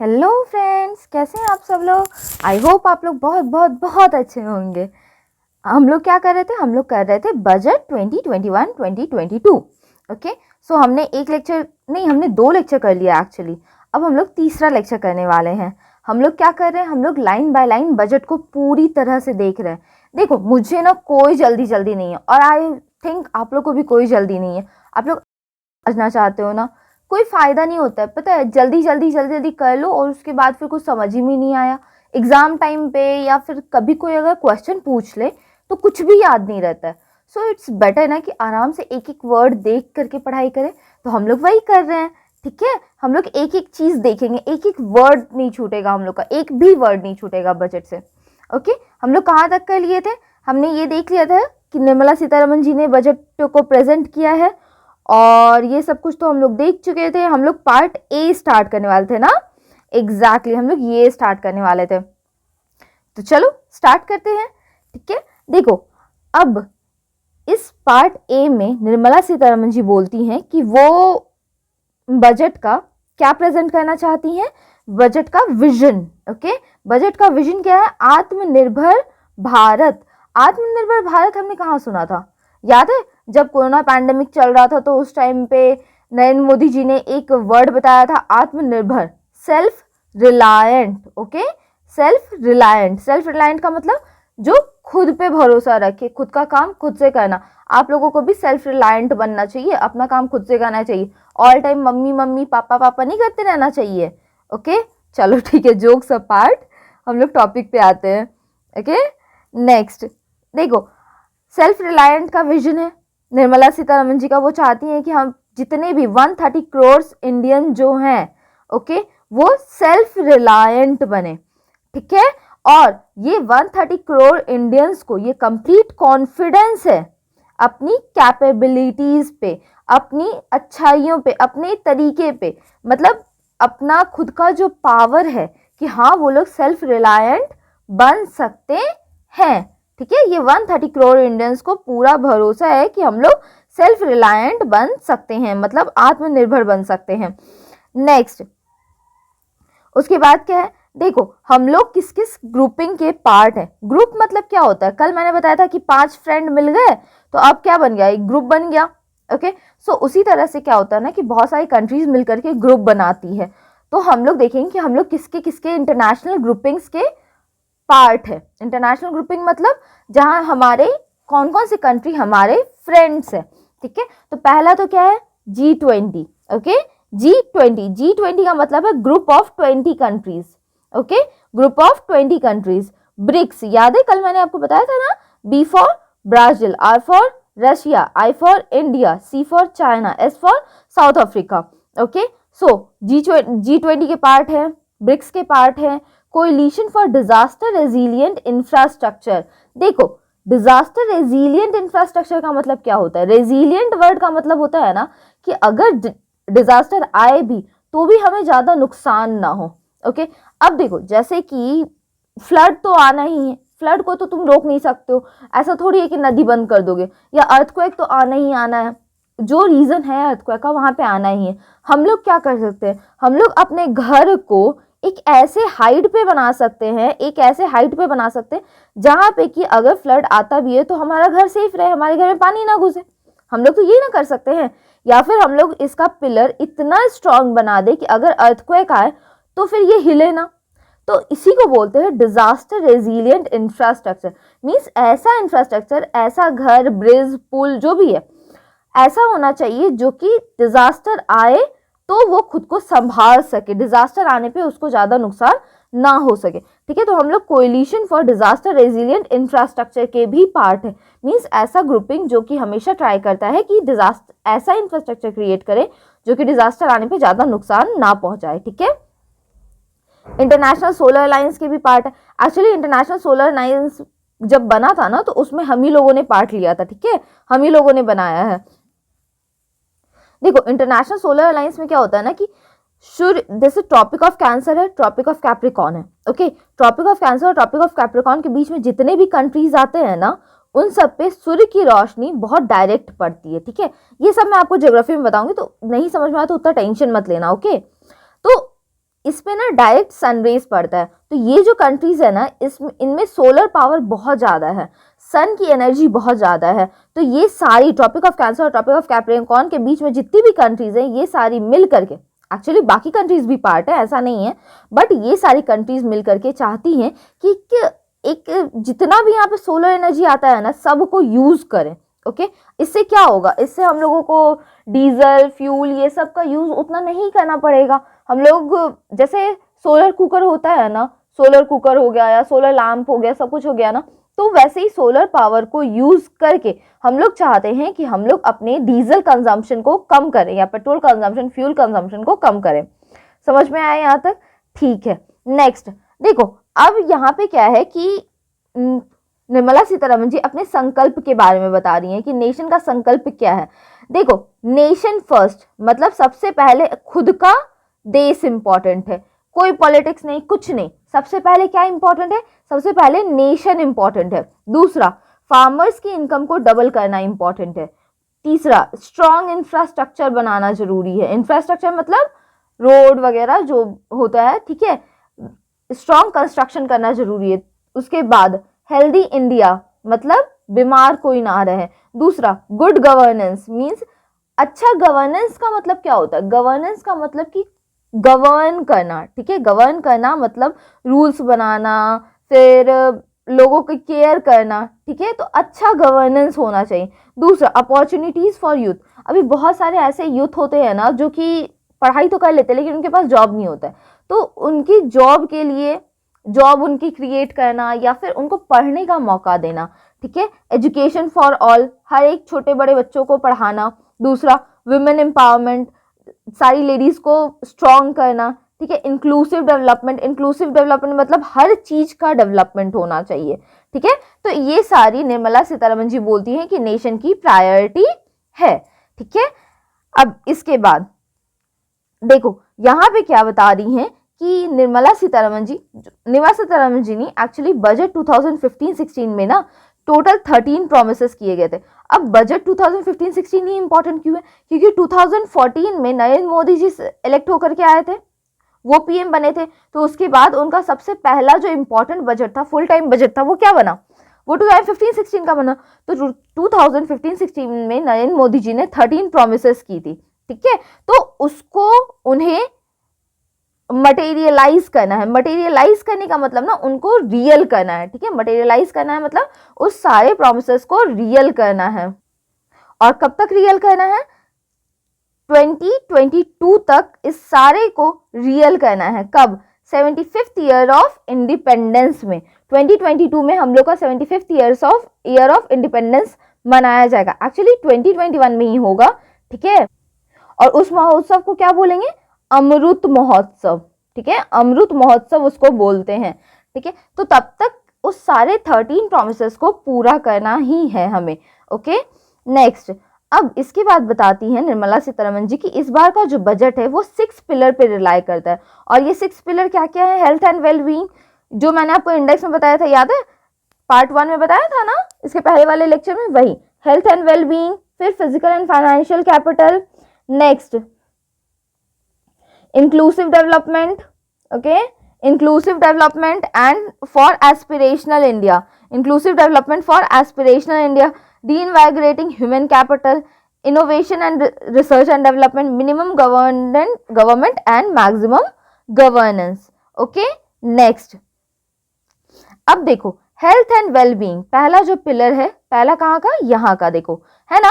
Hello friends, कैसे हैं आप सब लोग। आई होप आप लोग बहुत बहुत बहुत अच्छे होंगे। हम लोग क्या कर रहे थे, हम लोग कर रहे थे बजट 2021-2022। ओके, सो हमने एक लेक्चर नहीं, हमने 2 लेक्चर कर लिया एक्चुअली। अब हम लोग तीसरा लेक्चर करने वाले हैं। हम लोग क्या कर रहे हैं, हम लोग लाइन बाय लाइन बजट को पूरी तरह से देख रहे हैं। देखो, मुझे ना कोई जल्दी नहीं है और आई थिंक आप लोग को भी कोई जल्दी नहीं है। आप लोग समझना चाहते हो ना, कोई फायदा नहीं होता है, पता है। जल्दी कर लो और उसके बाद फिर कुछ समझ ही में नहीं आया एग्जाम टाइम पे, या फिर कभी कोई अगर क्वेश्चन पूछ ले तो कुछ भी याद नहीं रहता है। सो इट्स बेटर ना कि आराम से एक एक वर्ड देख करके पढ़ाई करें। तो हम लोग वही कर रहे हैं, ठीक है। हम लोग एक एक चीज देखेंगे, एक एक वर्ड नहीं छूटेगा, हम लोग का एक भी वर्ड नहीं छूटेगा बजट से। ओके, हम लोग कहाँ तक कर लिए थे, हमने ये देख लिया था कि निर्मला सीतारमण जी ने बजट को प्रेजेंट किया है और ये सब कुछ तो हम लोग देख चुके थे। हम लोग पार्ट ए स्टार्ट करने वाले थे ना, एग्जैक्टली हम लोग ये स्टार्ट करने वाले थे। तो चलो स्टार्ट करते हैं, ठीक है। देखो, अब इस पार्ट ए में निर्मला सीतारमण जी बोलती हैं कि वो बजट का क्या प्रेजेंट करना चाहती हैं, बजट का विजन। ओके, बजट का विजन क्या है, आत्मनिर्भर भारत। आत्मनिर्भर भारत हमने कहाँ सुना था, याद है। जब कोरोना पैंडेमिक चल रहा था तो उस टाइम पे नरेंद्र मोदी जी ने एक वर्ड बताया था, आत्मनिर्भर, self reliant. Okay, self reliant का मतलब जो खुद पे भरोसा रखे, खुद का काम खुद से करना। आप लोगों को भी सेल्फ रिलायंट बनना चाहिए, अपना काम खुद से करना चाहिए। All time mummy mummy papa पापा नहीं करते रहना चाहिए। ओके, चलो ठीक है, जोक्स अपार्ट, हम लोग टॉपिक पे आते हैं। ओके, नेक्स्ट देखो, सेल्फ रिलायंट का विजन है निर्मला सीतारमण जी का। वो चाहती हैं कि हम जितने भी 130 करोड़ इंडियन जो हैं, ओके, वो सेल्फ रिलायंट बने, ठीक है। और ये 130 करोड़ इंडियंस को ये कंप्लीट कॉन्फिडेंस है अपनी कैपेबिलिटीज पे, अपनी अच्छाइयों पे, अपने तरीके पे, मतलब अपना खुद का जो पावर है कि हाँ वो लोग सेल्फ रिलायंट बन सकते हैं, ठीक है। ये 130 करोड़ इंडियंस को पूरा भरोसा है कि हम लोग सेल्फ रिलायंट बन सकते हैं, मतलब आत्मनिर्भर बन सकते हैं। नेक्स्ट, उसके बाद क्या है, देखो हम लोग किस किस ग्रुपिंग के पार्ट है। ग्रुप मतलब क्या होता है, कल मैंने बताया था कि 5 फ्रेंड मिल गए तो अब क्या बन गया, एक ग्रुप बन गया। ओके, सो उसी तरह से क्या होता है ना कि बहुत सारी कंट्रीज मिलकर के ग्रुप बनाती है। तो हम लोग देखेंगे कि हम लोग किसके किसके इंटरनेशनल ग्रुपिंग्स के पार्ट है। इंटरनेशनल ग्रुपिंग मतलब जहां हमारे कौन कौन से कंट्री हमारे फ्रेंड्स है, ठीक है। तो पहला तो क्या है, G20। ओके, G20 का मतलब है group of 20 countries. Okay, group of 20 countries. BRICS याद है, कल मैंने आपको बताया था ना, B for Brazil, R for Russia, I for India, C for China, S for South Africa. Okay, so G20 के पार्ट है, ब्रिक्स के पार्ट है coalition for disaster resilient infrastructure. देखो, डिजास्टर रेजिलिएंट इंफ्रास्ट्रक्चर का मतलब क्या होता है, रेजिलिएंट वर्ड का मतलब होता है ना कि अगर डिजास्टर आए भी तो भी हमें ज्यादा नुकसान ना हो। ओके, अब देखो जैसे कि फ्लड तो आना ही है, फ्लड को तो तुम रोक नहीं सकते हो, ऐसा थोड़ी है कि नदी बंद कर दोगे, या अर्थक्वेक तो आना ही आना है, जो रीजन है अर्थक्वेक का वहां पे आना ही है। हम लोग क्या कर सकते हैं, हम लोग अपने घर को एक ऐसे हाइट पे बना सकते हैं, एक ऐसे हाइट पे बना सकते हैं जहां पे कि अगर फ्लड आता भी है तो हमारा घर सेफ रहे, हमारे घर में पानी ना घुसे। हम लोग तो ये ना कर सकते हैं। या फिर हम लोग इसका पिलर इतना स्ट्रांग बना दे कि अगर अर्थक्वेक आए तो फिर ये हिले ना। तो इसी को बोलते हैं डिजास्टर रेजिलिएंट इंफ्रास्ट्रक्चर। मीन्स ऐसा इंफ्रास्ट्रक्चर, ऐसा घर, ब्रिज, पुल जो भी है, ऐसा होना चाहिए जो कि डिजास्टर आए तो वो खुद को संभाल सके, डिजास्टर आने पे उसको ज्यादा नुकसान ना हो सके, ठीक है। तो हम लोग coalition for disaster resilient infrastructure के भी पार्ट है। मींस ऐसा ग्रुपिंग जो कि हमेशा ट्राई करता है कि डिजास्टर ऐसा इंफ्रास्ट्रक्चर क्रिएट करे जो कि डिजास्टर आने पे ज्यादा नुकसान ना पहुंचाए, ठीक है। इंटरनेशनल सोलर अलायंस के भी पार्ट है। एक्चुअली इंटरनेशनल सोलर अलायंस जब बना था ना तो उसमें हम ही लोगों ने पार्ट लिया था, ठीक है, हम ही लोगों ने बनाया है। देखो, इंटरनेशनल सोलर अलायंस में क्या होता है ना कि सूर्य, जैसे ट्रॉपिक ऑफ कैंसर है, ट्रॉपिक ऑफ कैप्रिकॉर्न है। ओके, ट्रॉपिक ऑफ कैंसर और ट्रॉपिक ऑफ कैप्रिकॉर्न के बीच में जितने भी कंट्रीज आते हैं ना, उन सब पे सूर्य की रोशनी बहुत डायरेक्ट पड़ती है, ठीक है। ये सब मैं आपको ज्योग्राफी में बताऊंगी, तो नहीं समझ में आया तो उतना टेंशन मत लेना। ओके, तो इस पे ना डायरेक्ट सनरेज पड़ता है। तो ये जो कंट्रीज है ना, इनमें सोलर पावर बहुत ज़्यादा है, सन की एनर्जी बहुत ज़्यादा है। तो ये सारी ट्रॉपिक ऑफ कैंसर और ट्रॉपिक ऑफ कैप्रिकॉर्न के बीच में जितनी भी कंट्रीज हैं, ये सारी मिल करके, एक्चुअली बाकी कंट्रीज भी पार्ट है, ऐसा नहीं है, बट ये सारी कंट्रीज मिल करके चाहती हैं कि एक जितना भी यहाँ पे सोलर एनर्जी आता है ना, सबको यूज़ करें। ओके, इससे क्या होगा, इससे हम लोगों को डीजल फ्यूल ये सब का यूज़ उतना नहीं करना पड़ेगा। हम लोग जैसे सोलर कुकर होता है ना, सोलर कुकर हो गया या सोलर लैंप हो गया, सब कुछ हो गया ना, तो वैसे ही सोलर पावर को यूज़ करके हम लोग चाहते हैं कि हम लोग अपने डीजल कंजम्पशन को कम करें या पेट्रोल कंजम्पशन, फ्यूल कंजम्पशन को कम करें। समझ में आया यहाँ तक? ठीक है। नेक्स्ट देखो, अब यहाँ पे क्या है कि निर्मला सीतारमण जी अपने संकल्प के बारे में बता रही हैं कि नेशन का संकल्प क्या है। देखो, नेशन फर्स्ट मतलब सबसे पहले खुद का देश इंपॉर्टेंट है, कोई पॉलिटिक्स नहीं, कुछ नहीं। सबसे पहले क्या इंपॉर्टेंट है? सबसे पहले नेशन इंपॉर्टेंट है। दूसरा, फार्मर्स की इनकम को डबल करना इंपॉर्टेंट है। तीसरा, स्ट्रॉन्ग इंफ्रास्ट्रक्चर बनाना जरूरी है। इंफ्रास्ट्रक्चर मतलब रोड वगैरह जो होता है, ठीक है, स्ट्रॉन्ग कंस्ट्रक्शन करना जरूरी है। उसके बाद हेल्दी इंडिया मतलब बीमार कोई ना रहे। दूसरा, गुड गवर्नेंस मीन्स अच्छा गवर्नेंस का मतलब क्या होता है? गवर्नेंस का मतलब कि गवर्न करना, ठीक है, गवर्न करना मतलब रूल्स बनाना, फिर लोगों की केयर करना, ठीक है, तो अच्छा गवर्नेंस होना चाहिए। दूसरा, अपॉर्चुनिटीज फॉर यूथ। अभी बहुत सारे ऐसे यूथ होते हैं ना जो कि पढ़ाई तो कर लेते हैं लेकिन उनके पास जॉब नहीं होता है, तो उनकी जॉब के लिए जॉब उनकी क्रिएट करना या फिर उनको पढ़ने का मौका देना, ठीक है, एजुकेशन फॉर ऑल, हर एक छोटे बड़े बच्चों को पढ़ाना। दूसरा, वुमेन एम्पावरमेंट, सारी लेडीज को स्ट्रॉन्ग करना, ठीक है, इंक्लूसिव डेवलपमेंट। इंक्लूसिव डेवलपमेंट मतलब हर चीज का डेवलपमेंट होना चाहिए, ठीक है। तो ये सारी निर्मला सीतारमण जी बोलती हैं कि नेशन की प्रायोरिटी है, ठीक है। अब इसके बाद देखो यहाँ पे क्या बता रही हैं कि निर्मला सीतारमण जी ने एक्चुअली बजट 2015-16 में ना टोटल 13 प्रोमिसेस किए गए थे। अब बजट 2015-16 ही इंपॉर्टेंट क्यों है? क्योंकि 2014 में नरेंद्र मोदी जी इलेक्ट होकर के आए थे, वो पीएम बने थे, तो उसके बाद उनका सबसे पहला जो इंपॉर्टेंट बजट था, फुल टाइम बजट था, वो क्या बना? वो 2015-16 का बना। तो 2015-16 में नरेंद्र मोदी जी ने 13 प्रोमिसेस की थी, ठीक है, तो उसको उन्हें मटेरियलाइज करना है। मटेरियलाइज करने का मतलब ना उनको रियल करना है, ठीक है, मटेरियलाइज करना है मतलब उस सारे प्रोमिसेस को रियल करना है। और कब तक रियल करना है? 2022 तक इस सारे को रियल करना है। कब? 75th ईयर ऑफ इंडिपेंडेंस में। 2022 में हम लोग का 75th ईयर ऑफ इंडिपेंडेंस मनाया जाएगा। एक्चुअली 2021 में ही होगा, ठीक है। और उस महोत्सव को क्या बोलेंगे? अमृत महोत्सव, ठीक है, अमृत महोत्सव उसको बोलते हैं, ठीक है। तो तब तक उस सारे 13 प्रोमिसेस को पूरा करना ही है हमें। ओके, नेक्स्ट, अब इसके बाद बताती हैं निर्मला सीतारमण जी कि इस बार का जो बजट है वो 6 पिलर पे रिलाई करता है। और ये 6 पिलर क्या क्या है? हेल्थ एंड वेलबींग, जो मैंने आपको इंडेक्स में बताया था, याद है? पार्ट 1 में बताया था ना, इसके पहले वाले लेक्चर में, वही हेल्थ एंड वेलबींग। फिर physical and financial capital. Next, inclusive development, okay, inclusive development and for aspirational India, inclusive development for aspirational India, reinvigorating human capital, innovation and research and development, minimum government and maximum governance। okay, next, अब देखो health and wellbeing, पहला जो pillar है, पहला कहाँ का? यहाँ का, देखो है ना,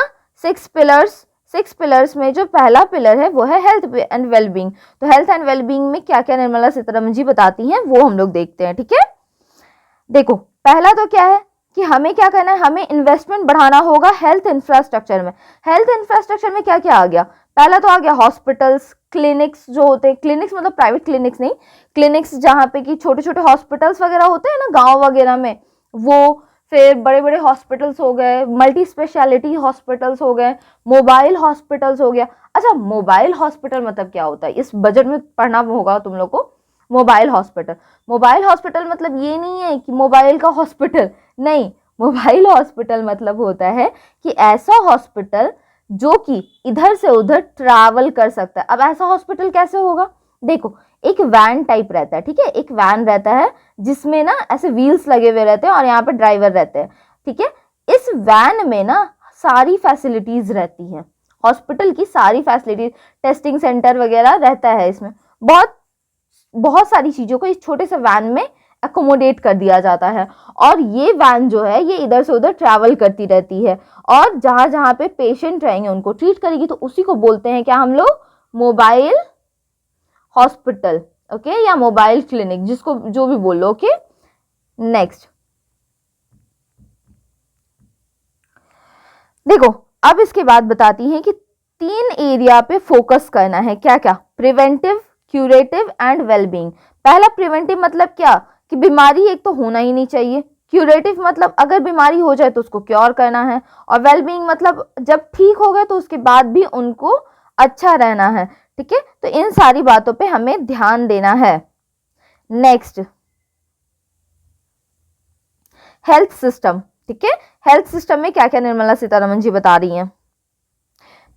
6 पिलर्स में जो पहला पिलर है वो है हेल्थ एंड वेलबींग। तो हेल्थ एंड वेलबींग में क्या क्या निर्मला सीतारमण जी बताती हैं वो हम लोग देखते हैं, ठीक है। देखो पहला तो क्या है कि हमें क्या करना है? हमें इन्वेस्टमेंट बढ़ाना होगा हेल्थ इंफ्रास्ट्रक्चर में। हेल्थ इंफ्रास्ट्रक्चर में क्या क्या आ गया? पहला तो आ गया हॉस्पिटल्स, क्लिनिक्स जो होते हैं, क्लिनिक्स मतलब प्राइवेट क्लिनिक्स नहीं, क्लिनिक्स जहाँ पे कि छोटे छोटे हॉस्पिटल्स वगैरह होते हैं ना गाँव वगैरह में, वो, फिर बड़े बड़े हॉस्पिटल्स हो गए, मल्टी स्पेशलिटी हॉस्पिटल्स हो गए, मोबाइल हॉस्पिटल्स हो गया। अच्छा, मोबाइल हॉस्पिटल मतलब क्या होता है? इस बजट में पढ़ना होगा तुम लोग को। मोबाइल हॉस्पिटल मतलब ये नहीं है कि मोबाइल का हॉस्पिटल, नहीं, मोबाइल हॉस्पिटल मतलब होता है कि ऐसा हॉस्पिटल जो कि इधर से उधर ट्रैवल कर सकता है। अब ऐसा हॉस्पिटल कैसे होगा? देखो, एक वैन टाइप रहता है, ठीक है, एक वैन रहता है जिसमें ना ऐसे व्हील्स लगे हुए रहते हैं और यहाँ पे ड्राइवर रहते हैं, ठीक है। इस वैन में ना सारी फैसिलिटीज रहती हैं, हॉस्पिटल की सारी फैसिलिटीज, टेस्टिंग सेंटर वगैरह रहता है इसमें, बहुत बहुत सारी चीजों को इस छोटे से वैन में अकोमोडेट कर दिया जाता है। और ये वैन जो है ये इधर से उधर ट्रैवल करती रहती है और जहां जहां पे पेशेंट रहेंगे उनको ट्रीट करेगी, तो उसी को बोलते हैं क्या हम लोग, मोबाइल हॉस्पिटल, ओके, या मोबाइल क्लिनिक, जिसको जो भी बोलो, ओके। नेक्स्ट देखो, अब इसके बाद बताती हैं कि 3 एरिया पे फोकस करना है, क्या क्या, प्रिवेंटिव, क्यूरेटिव एंड वेलबींग। पहला प्रिवेंटिव मतलब क्या, कि बीमारी एक तो होना ही नहीं चाहिए, क्यूरेटिव मतलब अगर बीमारी हो जाए तो उसको क्योर करना है, और वेलबींग मतलब जब ठीक हो गए तो उसके बाद भी उनको अच्छा रहना है, ठीक है। तो इन सारी बातों पे हमें ध्यान देना है। नेक्स्ट, हेल्थ सिस्टम, ठीक है। हेल्थ सिस्टम में क्या क्या निर्मला सीतारमन जी बता रही हैं।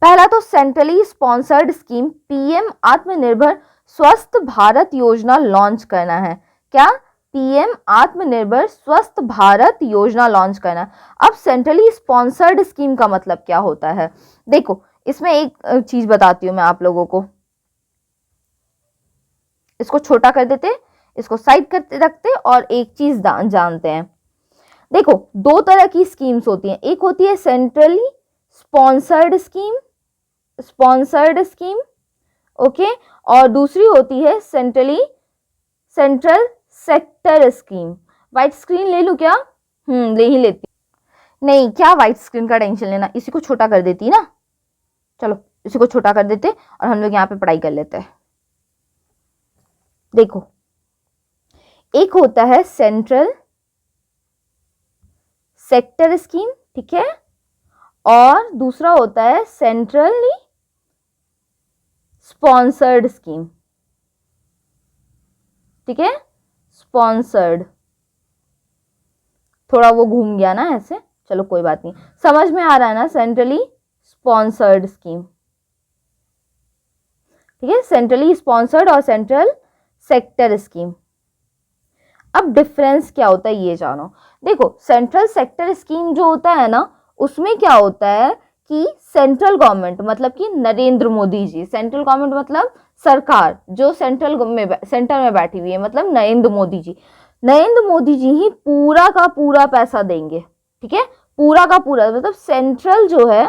पहला तो सेंट्रली स्पॉन्सर्ड स्कीम पीएम आत्मनिर्भर स्वस्थ भारत योजना लॉन्च करना है। क्या, पीएम आत्मनिर्भर स्वस्थ भारत योजना लॉन्च करना। अब सेंट्रली स्पॉन्सर्ड स्कीम का मतलब क्या होता है, देखो इसमें एक चीज बताती हूं मैं आप लोगों को, इसको छोटा कर देते, इसको साइड करते रखते और एक चीज जानते हैं। देखो 2 तरह की स्कीम्स होती हैं, एक होती है सेंट्रली स्पॉन्सर्ड स्कीम, ओके, और दूसरी होती है central sector scheme. White screen ले लूं क्या, ले ही लेती, नहीं क्या व्हाइट स्क्रीन का टेंशन लेना, इसी को छोटा कर देती ना, चलो इसी को छोटा कर देते और हम लोग यहाँ पे पढ़ाई कर लेते हैं। देखो एक होता है सेंट्रल सेक्टर स्कीम, ठीक है, और दूसरा होता है सेंट्रली स्पॉन्सर्ड स्कीम, ठीक है, स्पॉन्सर्ड, थोड़ा वो घूम गया ना ऐसे, चलो कोई बात नहीं, समझ में आ रहा है ना, सेंट्रली स्पॉन्सर्ड स्कीम, ठीक है, सेंट्रली स्पॉन्सर्ड और सेंट्रल सेक्टर स्कीम। अब डिफरेंस क्या होता है ये जानो। देखो सेंट्रल सेक्टर स्कीम जो होता है ना, उसमें क्या होता है कि सेंट्रल गवर्नमेंट मतलब कि नरेंद्र मोदी जी, सेंट्रल गवर्नमेंट मतलब सरकार जो सेंटर में बैठी हुई है, मतलब नरेंद्र मोदी जी ही पूरा का पूरा पैसा देंगे, ठीक है, पूरा का पूरा, मतलब सेंट्रल जो है,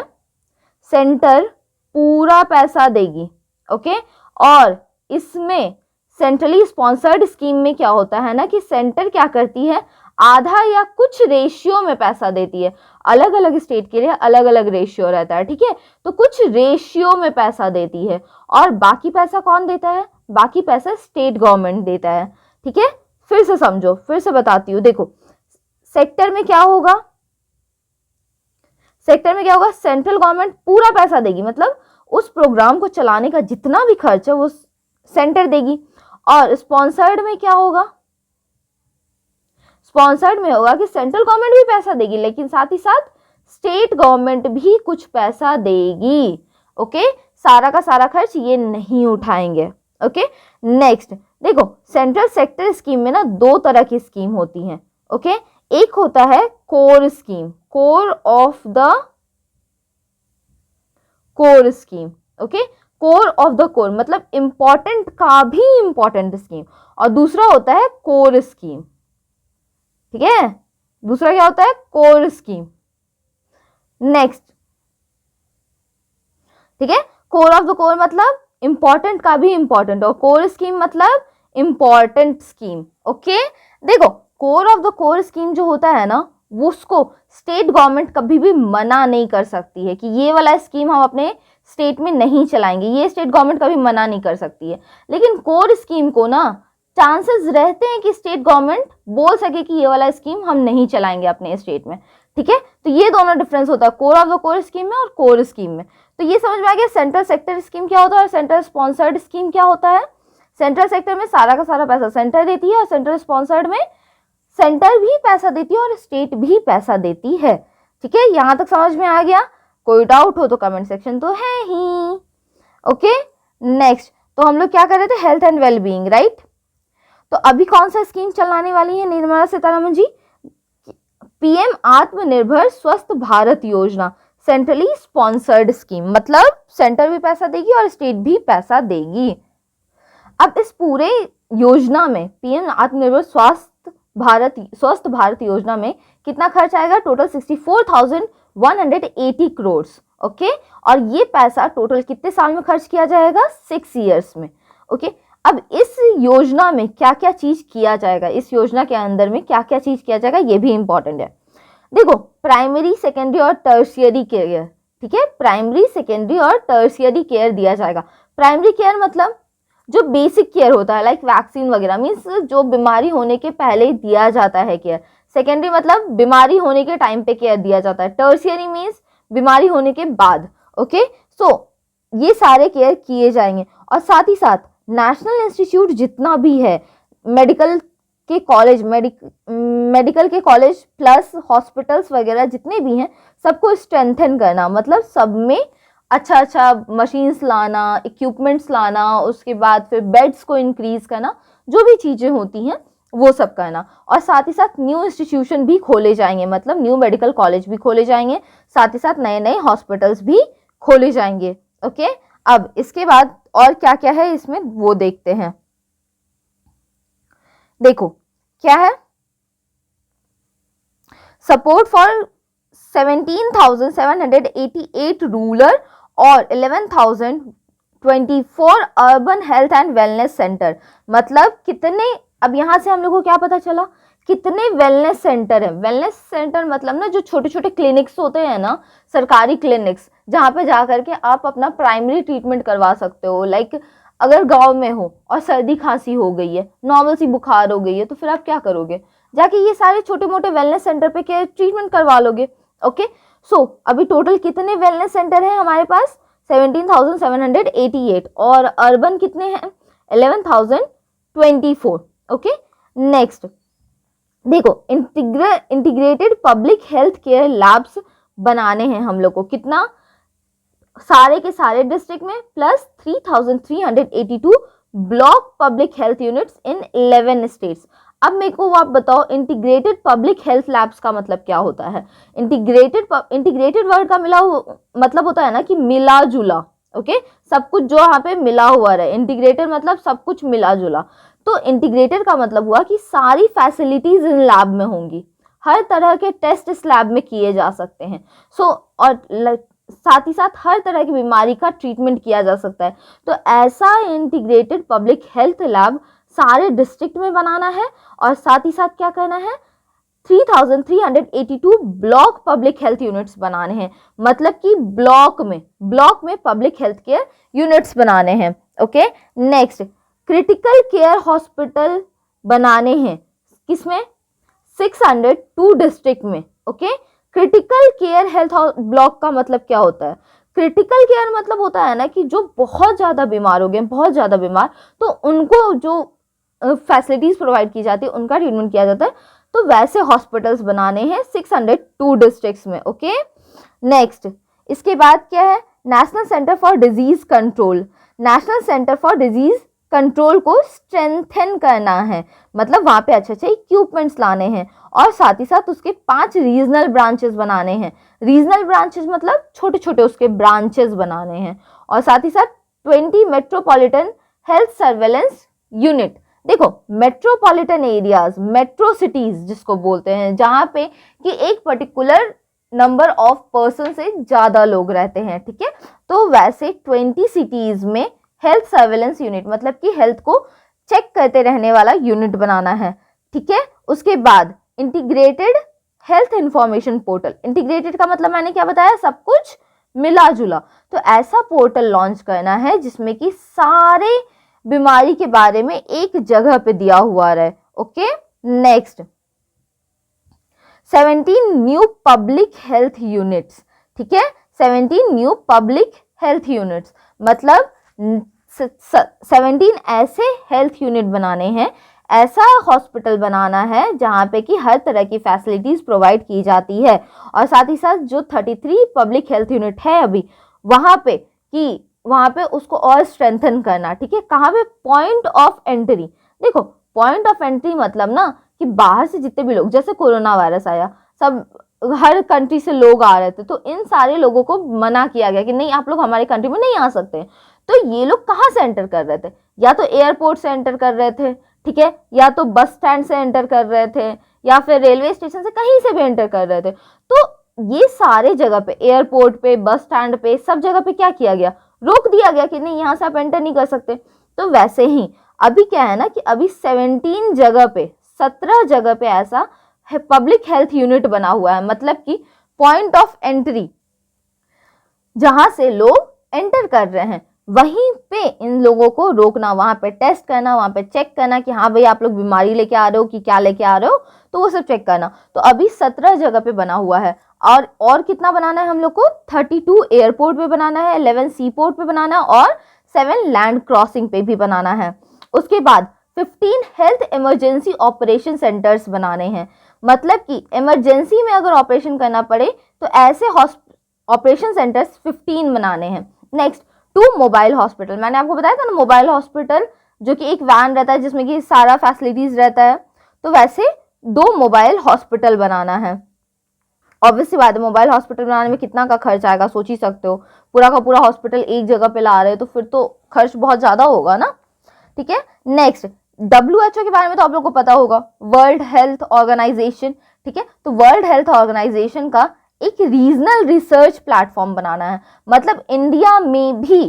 सेंटर पूरा पैसा देगी, ओके। और इसमें सेंट्रली स्पॉन्सर्ड स्कीम में क्या होता है ना कि सेंटर क्या करती है, आधा या कुछ रेशियो में पैसा देती है, अलग अलग स्टेट के लिए अलग अलग रेशियो रहता है, ठीक है, तो कुछ रेशियो में पैसा देती है, और बाकी पैसा कौन देता है, बाकी पैसा स्टेट गवर्नमेंट देता है, ठीक है। फिर से समझो, फिर से बताती हूँ, देखो सेक्टर में क्या होगा, सेंट्रल गवर्नमेंट पूरा पैसा देगी, मतलब उस प्रोग्राम को चलाने का जितना भी खर्च है वो सेंटर देगी। और स्पॉन्सर्ड में क्या होगा, स्पॉन्सर्ड में होगा कि सेंट्रल गवर्नमेंट भी पैसा देगी लेकिन साथ ही साथ स्टेट गवर्नमेंट भी कुछ पैसा देगी, ओके, सारा का सारा खर्च ये नहीं उठाएंगे, ओके। नेक्स्ट देखो, सेंट्रल सेक्टर स्कीम में ना 2 तरह की स्कीम होती हैं, ओके। एक होता है core scheme, core of the core scheme, okay, core of the core मतलब इंपॉर्टेंट का भी इंपॉर्टेंट स्कीम, और दूसरा होता है कोर स्कीम, ठीक है, दूसरा क्या होता है, कोर स्कीम। नेक्स्ट, ठीक है, कोर ऑफ द कोर मतलब इंपॉर्टेंट का भी इंपॉर्टेंट, और कोर स्कीम मतलब इंपॉर्टेंट स्कीम, ओके। देखो core of the core scheme जो होता है ना, उसको स्टेट गवर्नमेंट कभी भी मना नहीं कर सकती है कि ये वाला स्कीम हम अपने स्टेट में नहीं चलाएंगे, ये स्टेट गवर्नमेंट कभी मना नहीं कर सकती है। लेकिन कोर स्कीम को ना चांसेस रहते हैं कि स्टेट गवर्नमेंट बोल सके कि ये वाला स्कीम हम नहीं चलाएंगे अपने स्टेट में, ठीक है। तो ये दोनों डिफरेंस होता है core of the core scheme में और कोर स्कीम में। तो ये समझ में आ गया सेंट्रल सेक्टर स्कीम क्या होता है और सेंट्रल स्पॉन्सर्ड स्कीम क्या होता है। सेंट्रल सेक्टर में सारा का सारा पैसा सेंटर देती है और सेंट्रल स्पॉन्सर्ड में सेंटर भी पैसा देती है और स्टेट भी पैसा देती है, ठीक है। यहां तक समझ में आ गया, कोई डाउट हो तो कमेंट सेक्शन तो है ही, ओके। नेक्स्ट, तो हम लोग क्या कर रहे थे, हेल्थ एंड वेलबींग, राइट। तो अभी कौन सा स्कीम चलाने वाली है निर्मला सीतारमण जी, पीएम आत्मनिर्भर स्वस्थ भारत योजना, सेंट्रली स्पॉन्सर्ड स्कीम, मतलब सेंटर भी पैसा देगी और स्टेट भी पैसा देगी। अब इस पूरे योजना में पीएम आत्मनिर्भर स्वस्थ भारत योजना में कितना खर्च आएगा, टोटल 64,180 करोड़, ओके। और ये पैसा टोटल कितने साल में खर्च किया जाएगा, 6 ईयर्स में, ओके। अब इस योजना में क्या क्या चीज किया जाएगा, इस योजना के अंदर में क्या क्या चीज किया जाएगा, ये भी इंपॉर्टेंट है। देखो, प्राइमरी, सेकेंडरी और टर्शियरी केयर, ठीक है, प्राइमरी, सेकेंडरी और टर्शियरी केयर दिया जाएगा। प्राइमरी केयर मतलब जो बेसिक केयर होता है, लाइक वैक्सीन वगैरह, मीन्स जो बीमारी होने के पहले दिया जाता है केयर। सेकेंडरी मतलब बीमारी होने के टाइम पे केयर दिया जाता है। टर्शियरी मीन्स बीमारी होने के बाद, ओके। सो ये सारे केयर किए जाएंगे। और साथ ही साथ नेशनल इंस्टीट्यूट जितना भी है, मेडिकल के कॉलेज, मेडिकल के कॉलेज प्लस हॉस्पिटल्स वगैरह जितने भी हैं, सबको स्ट्रेंथन करना, मतलब सब में अच्छा मशीन्स लाना, इक्विपमेंट्स लाना, उसके बाद फिर बेड्स को इंक्रीज करना, जो भी चीज़ें होती हैं वो सब करना। और साथ ही साथ न्यू इंस्टीट्यूशन भी खोले जाएंगे, मतलब न्यू मेडिकल कॉलेज भी खोले जाएंगे, साथ ही साथ नए नए हॉस्पिटल्स भी खोले जाएंगे, ओके। अब इसके बाद और क्या क्या है इसमें वो देखते हैं। देखो क्या है, सपोर्ट फॉर 17,788 रूरल और 11,024 urban health and wellness centre, मतलब कितने, अब यहां से हम लोग को क्या पता चला, कितने वेलनेस सेंटर है। वेलनेस सेंटर मतलब ना जो छोटे छोटे क्लिनिक्स होते हैं ना, सरकारी क्लिनिक्स, जहाँ पे जा करके आप अपना प्राइमरी ट्रीटमेंट करवा सकते हो। लाइक अगर गांव में हो और सर्दी खांसी हो गई है, नॉर्मल सी बुखार हो गई है, तो फिर आप क्या करोगे, जाके ये सारे छोटे मोटे वेलनेस सेंटर पे क्या ट्रीटमेंट करवा लोगे, ओके। सो अभी टोटल कितने वेलनेस सेंटर हैं हमारे पास, 17,788, और अर्बन कितने हैं, 11,024, ओके। नेक्स्ट देखो, integrated public health care labs बनाने हैं हम लोग को, कितना, सारे के सारे डिस्ट्रिक्ट में, plus 3,382 block public health units in 11 states. अब मेरे को आप बताओ, इंटीग्रेटेड पब्लिक हेल्थ लैब्स का मतलब क्या होता है। इंटीग्रेटेड वर्ड का मतलब होता है ना कि मिला जुला, ओके, सब कुछ जो यहाँ पे मिला हुआ रहे। इंटीग्रेटेड मतलब सब कुछ मिला जुला। तो इंटीग्रेटेड का मतलब हुआ कि सारी फैसिलिटीज इन लैब में होंगी, हर तरह के टेस्ट इस लैब में किए जा सकते हैं। और साथ ही साथ हर तरह की बीमारी का ट्रीटमेंट किया जा सकता है। तो ऐसा इंटीग्रेटेड पब्लिक हेल्थ लैब सारे डिस्ट्रिक्ट में बनाना है, और साथ ही साथ क्या करना है, 3,382 ब्लॉक पब्लिक हेल्थ यूनिट्स बनाने हैं, मतलब कि ब्लॉक में पब्लिक हेल्थ केयर यूनिट्स बनाने हैं, okay. Next, critical care hospital बनाने हैं, किसमें, 602 डिस्ट्रिक्ट में, okay. Critical care health block का मतलब क्या होता है, क्रिटिकल केयर मतलब होता है ना कि जो बहुत ज़्यादा बीमार हो गए, बहुत ज़्यादा बीमार, तो उनको जो फैसिलिटीज़ प्रोवाइड की जाती है, उनका ट्रीटमेंट किया जाता है। तो वैसे हॉस्पिटल्स बनाने हैं 602 डिस्ट्रिक्ट्स में, ओके। नेक्स्ट, इसके बाद क्या है, national centre for disease control. National centre for disease control को स्ट्रेंथन करना है, मतलब वहाँ पे अच्छे अच्छे इक्विपमेंट्स लाने हैं, और साथ ही साथ उसके 5 रीजनल ब्रांचेस बनाने हैं। रीजनल ब्रांचेस मतलब छोटे छोटे उसके ब्रांचेस बनाने हैं, और साथ ही साथ 20 मेट्रोपॉलिटन हेल्थ सर्वेलेंस यूनिट। देखो, मेट्रोपॉलिटन एरियाज, मेट्रो सिटीज जिसको बोलते हैं, जहाँ पे कि एक पर्टिकुलर नंबर ऑफ पर्सन से ज़्यादा लोग रहते हैं, ठीक है। तो वैसे 20 सिटीज में हेल्थ सर्वेलेंस यूनिट, मतलब कि हेल्थ को चेक करते रहने वाला यूनिट बनाना है, ठीक है। उसके बाद integrated health information portal. Integrated का मतलब मैंने क्या बताया, सब कुछ मिला जुला। तो ऐसा पोर्टल लॉन्च करना है जिसमें कि सारे बीमारी के बारे में एक जगह पे दिया हुआ रहे, okay. Next, 17 new public health units, ठीक है, 17 न्यू पब्लिक हेल्थ यूनिट्स, मतलब 17 ऐसे हेल्थ यूनिट बनाने हैं, ऐसा हॉस्पिटल बनाना है जहाँ पे कि हर तरह की फैसिलिटीज़ प्रोवाइड की जाती है। और साथ ही साथ जो 33 पब्लिक हेल्थ यूनिट है अभी, वहाँ पे कि वहां पे उसको और स्ट्रेंथन करना, ठीक है। कहाँ पे? Point of entry. देखो पॉइंट ऑफ एंट्री मतलब ना कि बाहर से जितने भी लोग, जैसे कोरोना वायरस आया, सब हर कंट्री से लोग आ रहे थे, तो इन सारे लोगों को मना किया गया कि नहीं आप लोग हमारी कंट्री में नहीं आ सकते। तो ये लोग कहाँ से एंटर कर रहे थे? या तो एयरपोर्ट से एंटर कर रहे थे, ठीक है, या तो बस स्टैंड से एंटर कर रहे थे, या फिर रेलवे स्टेशन से कहीं से भी एंटर कर रहे थे। तो ये सारे जगह पे, एयरपोर्ट पे, बस स्टैंड पे, सब जगह पे क्या किया गया? रोक दिया गया कि नहीं यहाँ से आप एंटर नहीं कर सकते। तो वैसे ही अभी क्या है ना कि अभी 17 जगह पे, 17 जगह पे ऐसा पब्लिक हेल्थ यूनिट बना हुआ है, मतलब कि पॉइंट ऑफ एंट्री जहां से लोग एंटर कर रहे हैं, वहीं पे इन लोगों को रोकना, वहां पे टेस्ट करना, वहां पे चेक करना कि हाँ भाई आप लोग बीमारी लेके आ रहे हो कि क्या लेके आ रहे हो, तो वो सब चेक करना। तो अभी 17 जगह पे बना हुआ है। और कितना बनाना है हम लोग को? 32 एयरपोर्ट पे बनाना है, 11 सी पोर्ट पे बनाना है, और 7 लैंड क्रॉसिंग पे भी बनाना है। उसके बाद 15 हेल्थ इमरजेंसी ऑपरेशन सेंटर्स बनाने हैं, मतलब कि इमरजेंसी में अगर ऑपरेशन करना पड़े तो ऐसे ऑपरेशन सेंटर्स 15 बनाने हैं। नेक्स्ट 2 मोबाइल हॉस्पिटल, मैंने आपको बताया था ना मोबाइल हॉस्पिटल, जो कि एक वैन रहता है जिसमें कि सारा फैसिलिटीज रहता है। तो वैसे 2 मोबाइल हॉस्पिटल बनाना है। ऑब्वियसली बात है, मोबाइल हॉस्पिटल बनाने में कितना का खर्च आएगा सोच ही सकते हो। पूरा का पूरा हॉस्पिटल एक जगह पे ला रहे हो तो फिर तो खर्च बहुत ज्यादा होगा ना, ठीक है। नेक्स्ट WHO के बारे में तो आप लोग को पता होगा, वर्ल्ड हेल्थ ऑर्गेनाइजेशन, ठीक है। तो वर्ल्ड हेल्थ ऑर्गेनाइजेशन का एक रीजनल रिसर्च प्लेटफॉर्म बनाना है, मतलब इंडिया में भी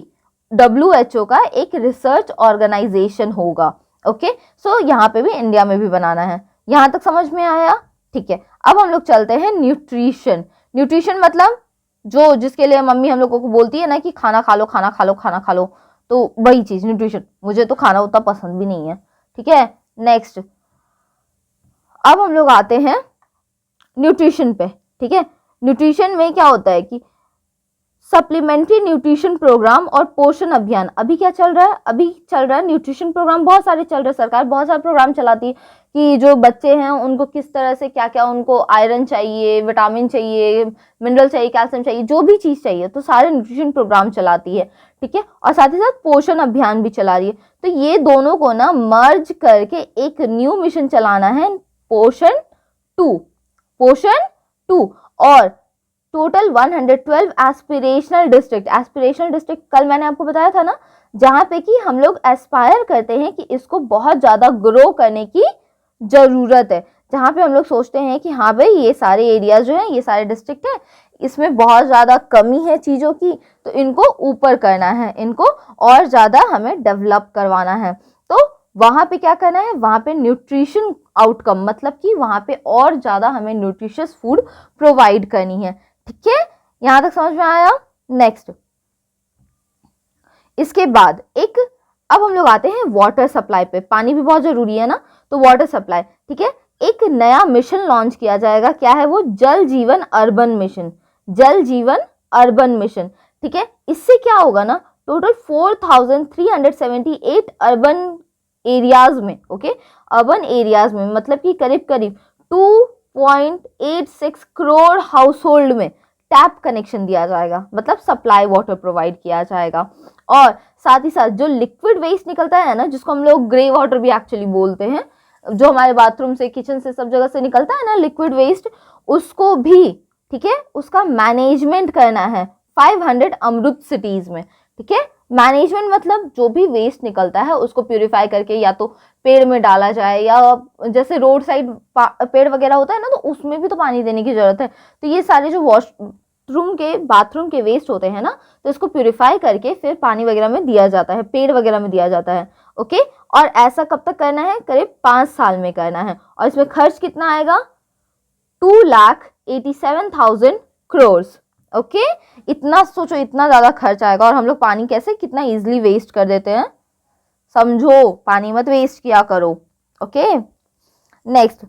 WHO का एक रिसर्च ऑर्गेनाइजेशन होगा। ओके, सो यहाँ पे भी इंडिया में भी बनाना है। यहाँ तक समझ में आया? ठीक है। अब हम लोग चलते हैं न्यूट्रिशन। न्यूट्रिशन मतलब जो जिसके लिए मम्मी हम लोगों को बोलती है ना कि खाना खा लो, खाना खा लो, खाना खा लो, तो वही चीज न्यूट्रिशन। मुझे तो खाना उतना पसंद भी नहीं है, ठीक है। नेक्स्ट अब हम लोग आते हैं न्यूट्रिशन पे, ठीक है। न्यूट्रिशन में क्या होता है कि सप्लीमेंट्री न्यूट्रिशन प्रोग्राम और पोषण अभियान। अभी क्या चल रहा है? अभी चल रहा है न्यूट्रिशन प्रोग्राम, बहुत सारे चल रहे हैं, सरकार बहुत सारे प्रोग्राम चलाती है कि जो बच्चे हैं उनको किस तरह से क्या क्या उनको आयरन चाहिए, विटामिन चाहिए, मिनरल चाहिए, कैल्शियम चाहिए, जो भी चीज चाहिए, तो सारे न्यूट्रिशन प्रोग्राम चलाती है, ठीक है। और साथ ही साथ पोषण अभियान भी चला रही है। तो ये दोनों को ना मर्ज करके एक न्यू मिशन चलाना है, पोषण 2, पोषण 2। और total 112 aspirational district, aspirational district कल मैंने आपको बताया था ना, जहां पे कि हम लोग एस्पायर करते हैं कि इसको बहुत ज्यादा ग्रो करने की जरूरत है, जहां पे हम लोग सोचते हैं कि हाँ भाई ये सारे एरियाज जो हैं, ये सारे डिस्ट्रिक्ट हैं, इसमें बहुत ज्यादा कमी है चीजों की, तो इनको ऊपर करना है, इनको और ज्यादा हमें डेवलप करवाना है। तो वहां पे क्या करना है? वहां पे न्यूट्रिशन आउटकम, मतलब कि वहां पे और ज्यादा हमें न्यूट्रिशियस फूड प्रोवाइड करनी है, ठीक है। यहां तक समझ में आया? नेक्स्ट इसके बाद एक, अब हम लोग आते हैं वाटर सप्लाई पे। पानी भी बहुत जरूरी है ना, तो वाटर सप्लाई, ठीक है। एक नया मिशन लॉन्च किया जाएगा, क्या है वो? जल जीवन अर्बन मिशन, जल जीवन अर्बन मिशन, ठीक है। इससे क्या होगा ना, टोटल 4378 अर्बन एरियाज में, ओके, अर्बन एरियाज में, मतलब कि करीब करीब 2.86 करोड़ हाउस होल्ड में टैप कनेक्शन दिया जाएगा, मतलब सप्लाई वाटर प्रोवाइड किया जाएगा। और साथ ही साथ जो लिक्विड वेस्ट निकलता है ना, जिसको हम लोग ग्रे वाटर भी एक्चुअली बोलते हैं, जो हमारे बाथरूम से, किचन से, सब जगह से निकलता है ना लिक्विड वेस्ट, उसको भी, ठीक है, उसका मैनेजमेंट करना है 500 अमृत सिटीज में, ठीक है। मैनेजमेंट मतलब जो भी वेस्ट निकलता है उसको प्यूरिफाई करके या तो पेड़ में डाला जाए, या जैसे रोड साइड पेड़ वगैरह होता है ना, तो उसमें भी तो पानी देने की जरूरत है। तो ये सारे जो वॉशरूम के, बाथरूम के वेस्ट होते हैं ना, तो इसको प्यूरिफाई करके फिर पानी वगैरह में दिया जाता है, पेड़ वगैरह में दिया जाता है, ओके। और ऐसा कब तक करना है? करीब 5 साल में करना है। और इसमें खर्च कितना आएगा? 2,87,000 करोड़, ओके। इतना सोचो, इतना ज्यादा खर्च आएगा, और हम लोग पानी कैसे कितना इजीली वेस्ट कर देते हैं। समझो, पानी मत वेस्ट किया करो, ओके। नेक्स्ट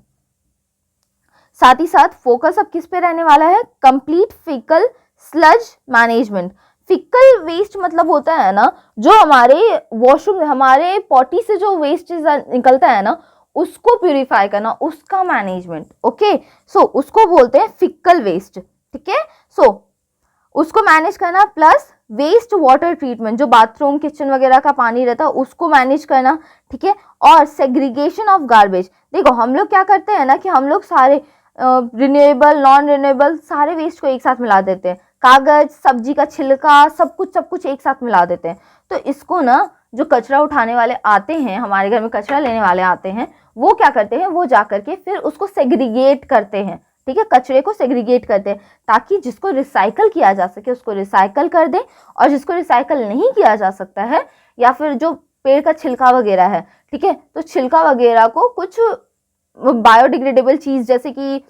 साथ ही साथ फोकस अब किस पे रहने वाला है? Complete faecal sludge management. Faecal waste मतलब होता है ना, जो हमारे वॉशरूम, हमारे पॉटी से जो वेस्ट निकलता है ना, उसको प्यूरिफाई करना, उसका मैनेजमेंट, ओके। सो उसको बोलते हैं फीकल वेस्ट, ठीक है। सो उसको मैनेज करना, प्लस वेस्ट वाटर ट्रीटमेंट, जो बाथरूम किचन वगैरह का पानी रहता है उसको मैनेज करना, ठीक है। और सेग्रीगेशन ऑफ गार्बेज, देखो हम लोग क्या करते हैं ना कि हम लोग सारे रिन्यूएबल नॉन रिन्यूएबल सारे वेस्ट को एक साथ मिला देते हैं, कागज, सब्जी का छिलका, सब कुछ एक साथ मिला देते हैं। तो इसको ना जो कचरा उठाने वाले आते हैं, हमारे घर में कचरा लेने वाले आते हैं, वो क्या करते हैं, वो जा करके फिर उसको सेग्रीगेट करते हैं, ठीक है, कचरे को सेग्रीगेट करते हैं, ताकि जिसको रिसाइकल किया जा सके उसको रिसाइकल कर दें, और जिसको रिसाइकल नहीं किया जा सकता है, या फिर जो पेड़ का छिलका वगैरह है, ठीक है, तो छिलका वगैरह को कुछ बायोडिग्रेडेबल चीज जैसे कि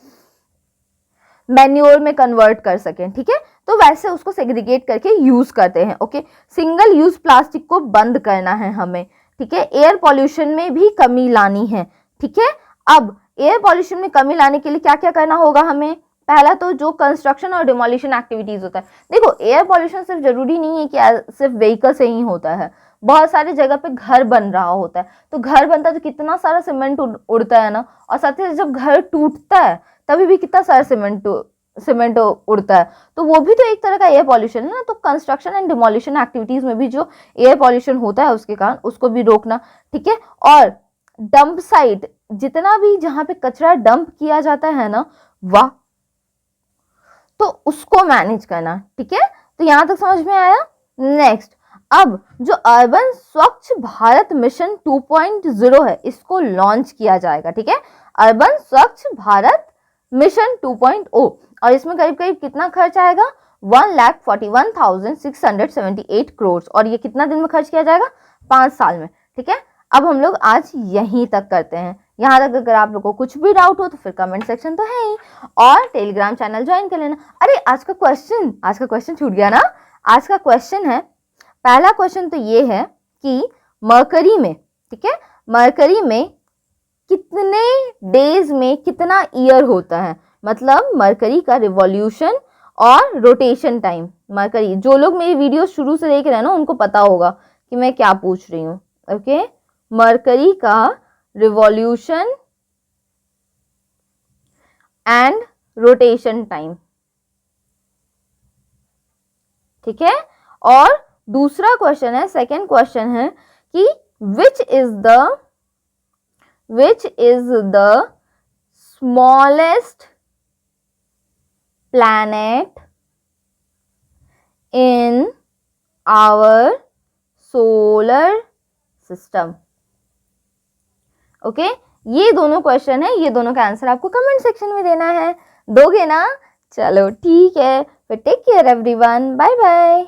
मैन्योर में कन्वर्ट कर सकें, ठीक है, तो वैसे उसको सेग्रीगेट करके यूज करते हैं। ओके, सिंगल यूज प्लास्टिक को बंद करना है हमें, ठीक है, एयर पॉल्यूशन में भी कमी लानी है, ठीक है। अब एयर पॉल्यूशन में कमी लाने के लिए क्या क्या करना होगा हमें, पहला तो जो कंस्ट्रक्शन और डिमोलिशन एक्टिविटीज होता है, देखो एयर पॉल्यूशन सिर्फ जरूरी नहीं है कि सिर्फ व्हीकल से ही होता है, बहुत सारी जगह पे घर बन रहा होता है, तो घर बनता है तो कितना सारा सीमेंट उड़ता है ना, और साथ ही जब घर टूटता है तभी भी कितना सारा सीमेंट उड़ता है, तो वो भी तो एक तरह का एयर पॉल्यूशन है ना। तो कंस्ट्रक्शन एंड डिमोलिशन एक्टिविटीज में भी जो एयर पॉल्यूशन होता है उसके कारण उसको भी रोकना, ठीक है। और डंप साइट, जितना भी जहां पे कचरा डंप किया जाता है ना, वाह, तो उसको मैनेज करना, ठीक है। तो यहां तक समझ में आया। नेक्स्ट, अब जो अर्बन स्वच्छ भारत मिशन 2.0 है, इसको लॉन्च किया जाएगा, ठीक है, अर्बन स्वच्छ भारत मिशन 2.0, और इसमें करीब करीब कितना खर्च आएगा, 1,41,678 करोड़, और ये कितना दिन में खर्च किया जाएगा, 5 साल में, ठीक है। अब हम लोग आज यहीं तक करते हैं, यहाँ तक अगर आप लोगों को कुछ भी डाउट हो तो फिर कमेंट सेक्शन तो है ही, और टेलीग्राम चैनल ज्वाइन कर लेना। अरे आज का क्वेश्चन छूट गया ना। आज का क्वेश्चन है, पहला क्वेश्चन तो ये है कि मरकरी में, ठीक है, मरकरी में कितने डेज में कितना ईयर होता है, मतलब मरकरी का रिवॉल्यूशन और रोटेशन टाइम। मरकरी, जो लोग मेरी वीडियो शुरू से देख रहे हैं ना उनको पता होगा कि मैं क्या पूछ रही हूँ। ओके, मरकरी का रिवॉल्यूशन एंड रोटेशन टाइम, ठीक है। और दूसरा क्वेश्चन है, सेकंड क्वेश्चन है कि which is the smallest planet in our solar system। Okay, ये दोनों क्वेश्चन है, ये दोनों का आंसर आपको कमेंट सेक्शन में देना है, दोगे ना? चलो ठीक है, फिर take care everyone, bye bye.